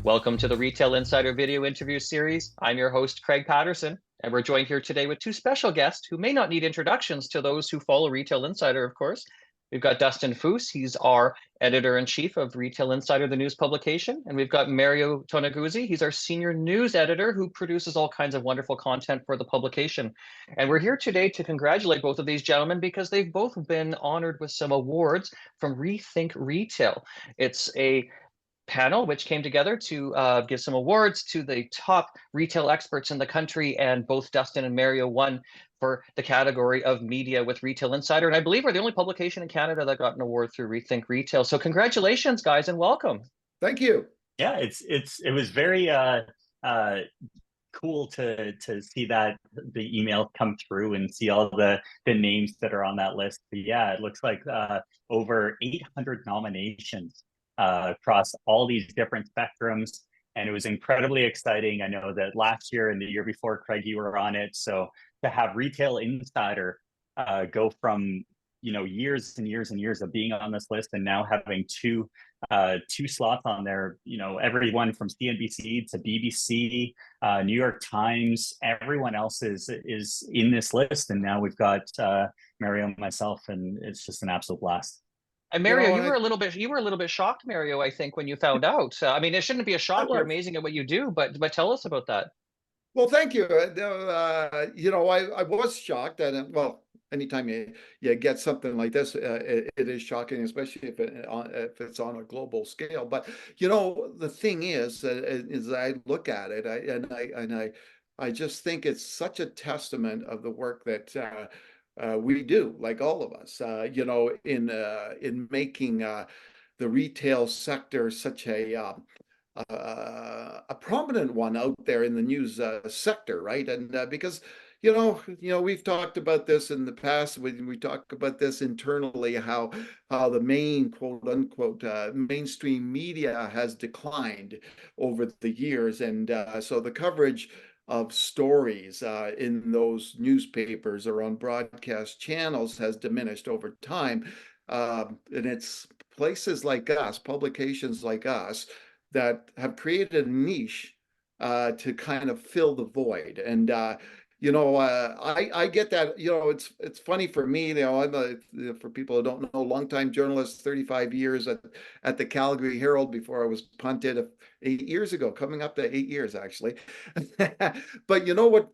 Welcome to the Retail Insider video interview series. I'm your host, Craig Patterson, and we're joined here today with two special guests who may not need introductions to those who follow Retail Insider, of course. We've got Dustin Fuhs. He's our editor-in-chief of Retail Insider, the news publication. And we've got Mario Toneguzzi. He's our senior news editor who produces all kinds of wonderful content for the publication. And we're here today to congratulate both of these gentlemen because they've both been honored with some awards from RETHINK Retail. It's a panel which came together to give some awards to the top retail experts in the country, and both Dustin and Mario won for the category of media with Retail Insider, and I believe we're the only publication in Canada that got an award through RETHINK Retail. So congratulations, guys, and welcome. Thank you. Yeah, it was very cool to see that the email come through and see all the names that are on that list. But yeah, it looks like over 800 nominations across all these different spectrums, and it was incredibly exciting. I know that last year and the year before, Craig, you were on it, so to have Retail Insider go from years and years and years of being on this list and now having two slots on there, everyone from CNBC to BBC, New York Times, everyone else is in this list, and now we've got Mario and myself, and it's just an absolute blast. And Mario, you were a little bit shocked, Mario, I think, when you found out. I mean, it shouldn't be a shock. You're amazing at what you do, but tell us about that. Well, thank you. I was shocked, and well, anytime you get something like this, it is shocking, especially if it's on a global scale. But the thing is I look at it, I just think it's such a testament of the work that we do, like all of us, in making the retail sector such a prominent one out there in the news sector, right? And because we've talked about this in the past. We talk about this internally, how the main quote unquote mainstream media has declined over the years, and so the coverage of stories in those newspapers or on broadcast channels has diminished over time. And it's places like us, publications like us, that have created a niche to kind of fill the void. And I get that. It's funny for me. I'm for people who don't know, longtime journalist, 35 years at the Calgary Herald before I was punted 8 years ago, coming up to 8 years actually. But what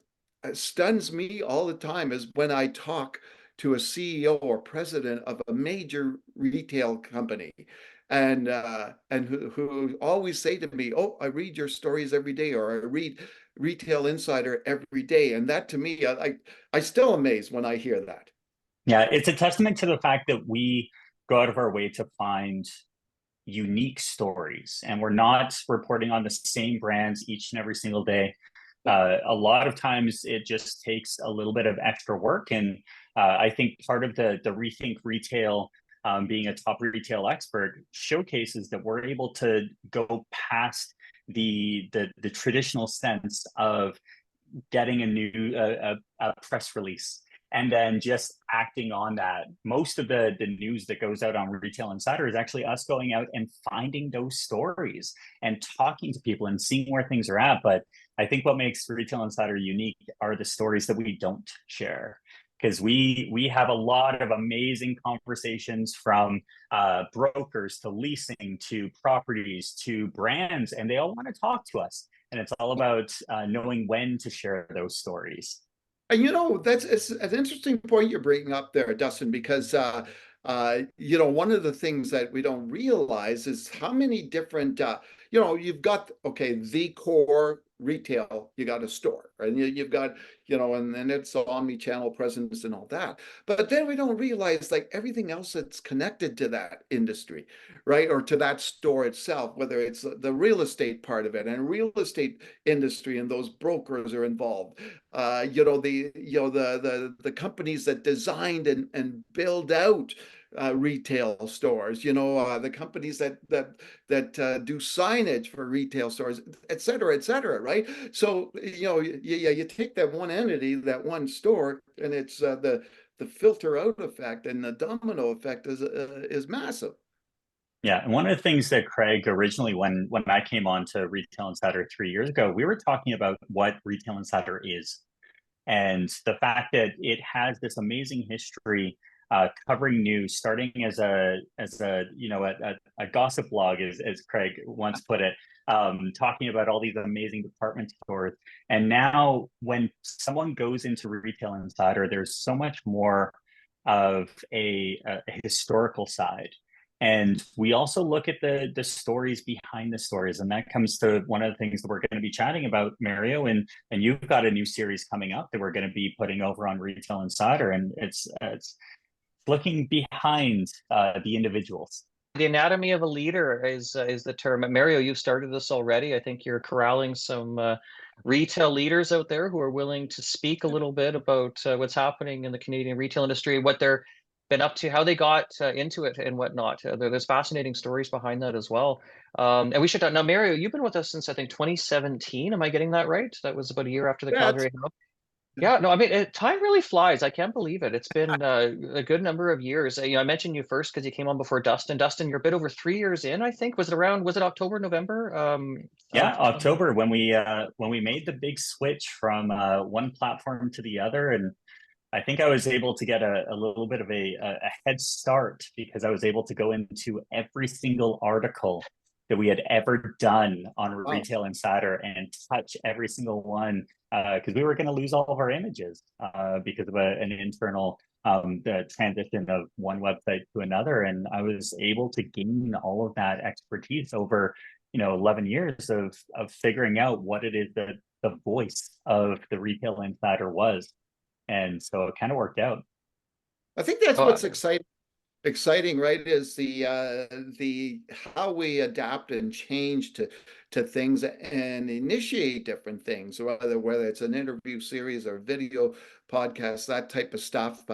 stuns me all the time is when I talk to a CEO or president of a major retail company, and who always say to me, "Oh, I read your stories every day," or "I read Retail Insider every day." And that, to me, I still amazed when I hear that. Yeah, it's a testament to the fact that we go out of our way to find unique stories, and we're not reporting on the same brands each and every single day. A lot of times it just takes a little bit of extra work, and I think part of the RETHINK Retail, being a top retail expert, showcases that we're able to go past the traditional sense of getting a press release and then just acting on that. Most of the news that goes out on Retail Insider is actually us going out and finding those stories and talking to people and seeing where things are at. But I think what makes Retail Insider unique are the stories that we don't share, because we have a lot of amazing conversations from brokers to leasing to properties to brands, and they all want to talk to us. And it's all about knowing when to share those stories. And it's an interesting point you're bringing up there, Dustin, because one of the things that we don't realize is how many different you've got, okay, the core retail, you got a store, and you've got and it's omni-channel presence and all that. But then we don't realize, like, everything else that's connected to that industry, right, or to that store itself, whether it's the real estate part of it, and real estate industry, and those brokers are involved. The companies that designed and build out retail stores, the companies that do signage for retail stores, et cetera, right? So you take that one entity, that one store, and it's the filter out effect and the domino effect is massive. Yeah, and one of the things that Craig originally, when I came on to Retail Insider 3 years ago, we were talking about what Retail Insider is, and the fact that it has this amazing history covering news, starting as a a gossip blog, as Craig once put it, talking about all these amazing department stores. And now, when someone goes into Retail Insider, there's so much more of a historical side. And we also look at the stories behind the stories, and that comes to one of the things that we're going to be chatting about, Mario. And you've got a new series coming up that we're going to be putting over on Retail Insider, and it's looking behind the individuals. The anatomy of a leader is the term. Mario, you've started this already. I think you're corralling some retail leaders out there who are willing to speak a little bit about what's happening in the Canadian retail industry, what they're been up to, how they got into it, and whatnot. There's fascinating stories behind that as well. And we should now, Mario, you've been with us since I think 2017. Am I getting that right? That was about a year after the Calgary. Yeah, no, I mean, time really flies. I can't believe it. It's been a good number of years. I mentioned you first because you came on before Dustin. Dustin, you're a bit over 3 years in, I think. Was it October, November? Yeah, October, when we made the big switch from one platform to the other. And I think I was able to get a little bit of a head start because I was able to go into every single article that we had ever done on Retail Insider and touch every single one, because we were going to lose all of our images because of an internal the transition of one website to another. And I was able to gain all of that expertise over 11 years of figuring out what it is that the voice of the Retail Insider was. And so it kind of worked out. I think that's what's exciting, right? Is the how we adapt and change to things and initiate different things, whether it's an interview series or video podcast, that type of stuff.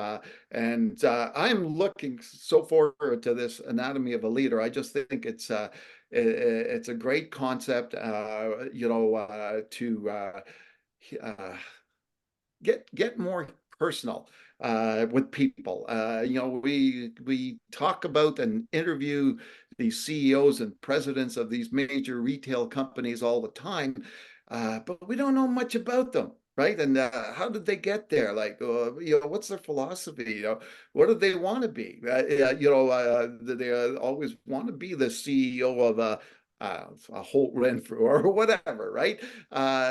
And I'm looking so forward to this anatomy of a leader. I just think it's a great concept, to get more personal with people. We talk about and interview these CEOs and presidents of these major retail companies all the time, but we don't know much about them. Right. And how did they get there? Like, what's their philosophy? What do they want to be? They always want to be the CEO of a Holt Renfrew or whatever, right?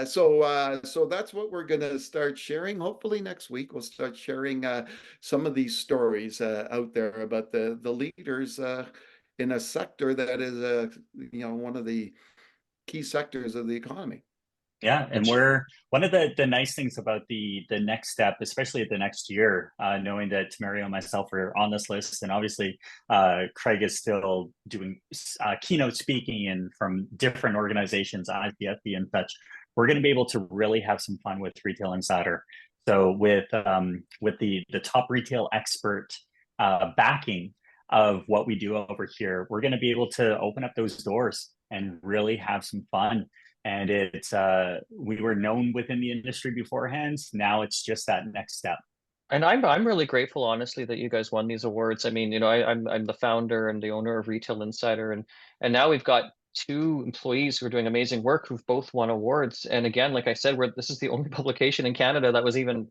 So that's what we're going to start sharing. Hopefully next week we'll start sharing some of these stories out there about the leaders in a sector that is one of the key sectors of the economy. Yeah, and we're one of the nice things about the next step, especially the next year, knowing that Mario and myself are on this list, and obviously Craig is still doing keynote speaking and from different organizations, ICSC and such. We're going to be able to really have some fun with Retail Insider. So with the top retail expert backing of what we do over here, we're going to be able to open up those doors and really have some fun. And it's we were known within the industry beforehand. Now it's just that next step. And I'm really grateful, honestly, that you guys won these awards. I mean, I'm the founder and the owner of Retail Insider, and now we've got two employees who are doing amazing work who've both won awards. And again, like I said, this is the only publication in Canada that was even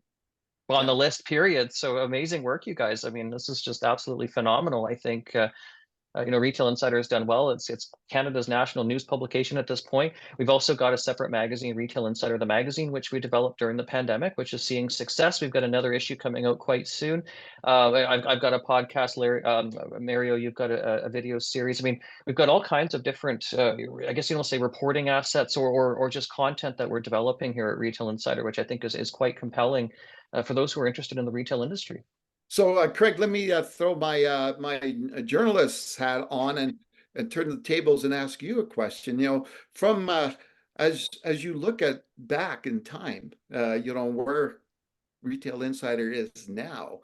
on the list, period. So amazing work, you guys. I mean, this is just absolutely phenomenal. I think Retail Insider has done well. It's Canada's national news publication at this point. We've also got a separate magazine, Retail Insider, the magazine, which we developed during the pandemic, which is seeing success. We've got another issue coming out quite soon. I've got a podcast, Larry, Mario, you've got a video series. I mean, we've got all kinds of different, I guess say reporting assets or just content that we're developing here at Retail Insider, which I think is quite compelling for those who are interested in the retail industry. So, Craig, let me throw my my journalist's hat on and turn the tables and ask you a question. From as you look at back in time, where Retail Insider is now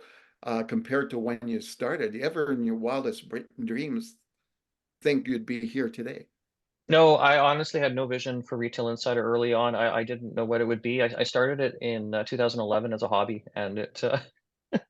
compared to when you started. You ever in your wildest dreams think you'd be here today? No, I honestly had no vision for Retail Insider early on. I didn't know what it would be. I started it in 2011 as a hobby, and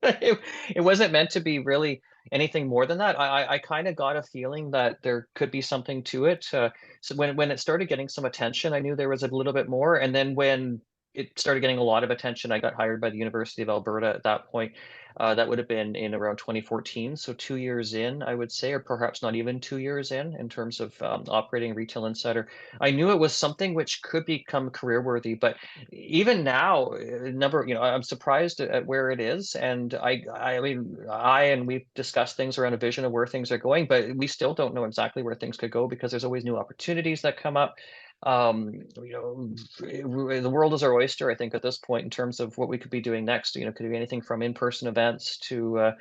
it wasn't meant to be really anything more than that. I kind of got a feeling that there could be something to it. So when it started getting some attention, I knew there was a little bit more. And then when it started getting a lot of attention, I got hired by the University of Alberta at that point. That would have been in around 2014, so 2 years in, I would say, or perhaps not even 2 years in terms of operating Retail Insider. I knew it was something which could become career worthy, but even now, I'm surprised at where it is. And I mean, and we've discussed things around a vision of where things are going, but we still don't know exactly where things could go because there's always new opportunities that come up. The world is our oyster, I think, at this point in terms of what we could be doing next. Could be anything from in-person events to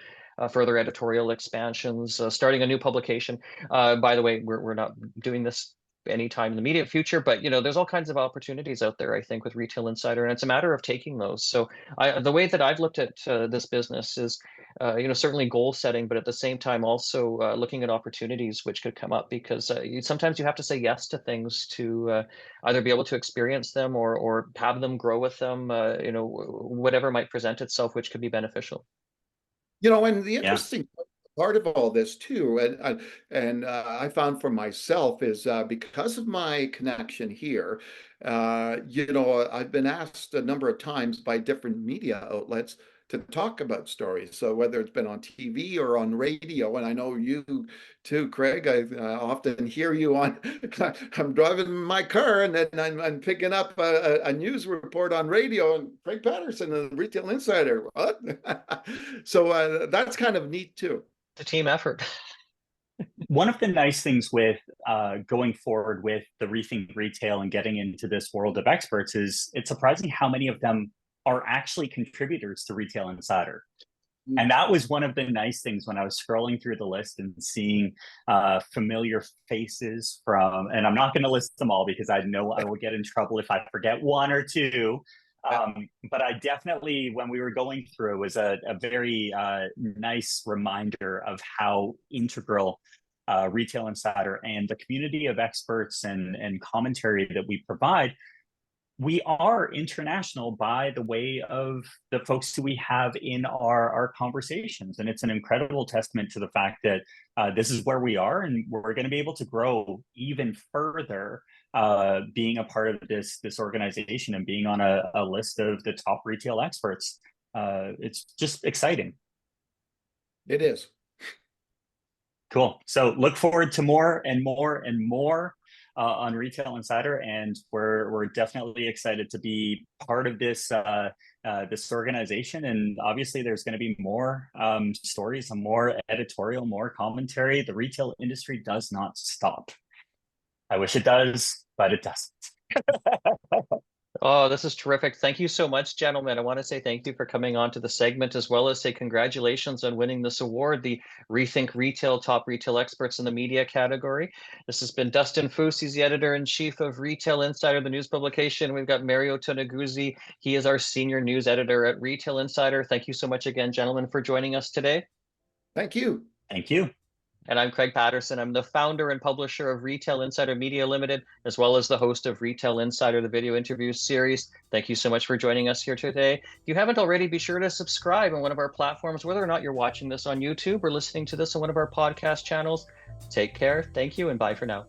further editorial expansions, starting a new publication. By the way, we're not doing this anytime in the immediate future, but there's all kinds of opportunities out there, I think, with Retail Insider, and it's a matter of taking those. So the way that I've looked at this business is certainly goal setting, but at the same time also looking at opportunities which could come up, because sometimes you have to say yes to things to either be able to experience them or have them grow with them, whatever might present itself, which could be beneficial. And the interesting part of all this too, and I found for myself is because of my connection here, I've been asked a number of times by different media outlets to talk about stories. So whether it's been on TV or on radio, and I know you too, Craig, I often hear you on, I'm driving my car and then I'm picking up a news report on radio, and Craig Patterson, the Retail Insider. What? So that's kind of neat too. It's a team effort. One of the nice things with going forward with the Rethink Retail and getting into this world of experts is it's surprising how many of them are actually contributors to Retail Insider. And that was one of the nice things when I was scrolling through the list and seeing familiar faces from, and I'm not going to list them all because I know I will get in trouble if I forget one or two. But I definitely, when we were going through, it was a very nice reminder of how integral Retail Insider and the community of experts and commentary that we provide. We are international by the way of the folks who we have in our conversations. And it's an incredible testament to the fact that this is where we are, and we're going to be able to grow even further being a part of this organization and being on a list of the top retail experts. It's just exciting. It is. Cool. So look forward to more and more and more on Retail Insider, and we're definitely excited to be part of this this organization. And obviously, there's going to be more stories, and more editorial, more commentary. The retail industry does not stop. I wish it does, but it doesn't. Oh, this is terrific. Thank you so much, gentlemen. I want to say thank you for coming on to the segment, as well as say congratulations on winning this award, the Rethink Retail Top Retail Experts in the Media category. This has been Dustin Fuhs. He's the editor-in-chief of Retail Insider, the news publication. We've got Mario Toneguzzi. He is our senior news editor at Retail Insider. Thank you so much again, gentlemen, for joining us today. Thank you. Thank you. And I'm Craig Patterson. I'm the founder and publisher of Retail Insider Media Limited, as well as the host of Retail Insider, the video interview series. Thank you so much for joining us here today. If you haven't already, be sure to subscribe on one of our platforms, whether or not you're watching this on YouTube or listening to this on one of our podcast channels. Take care. Thank you, and bye for now.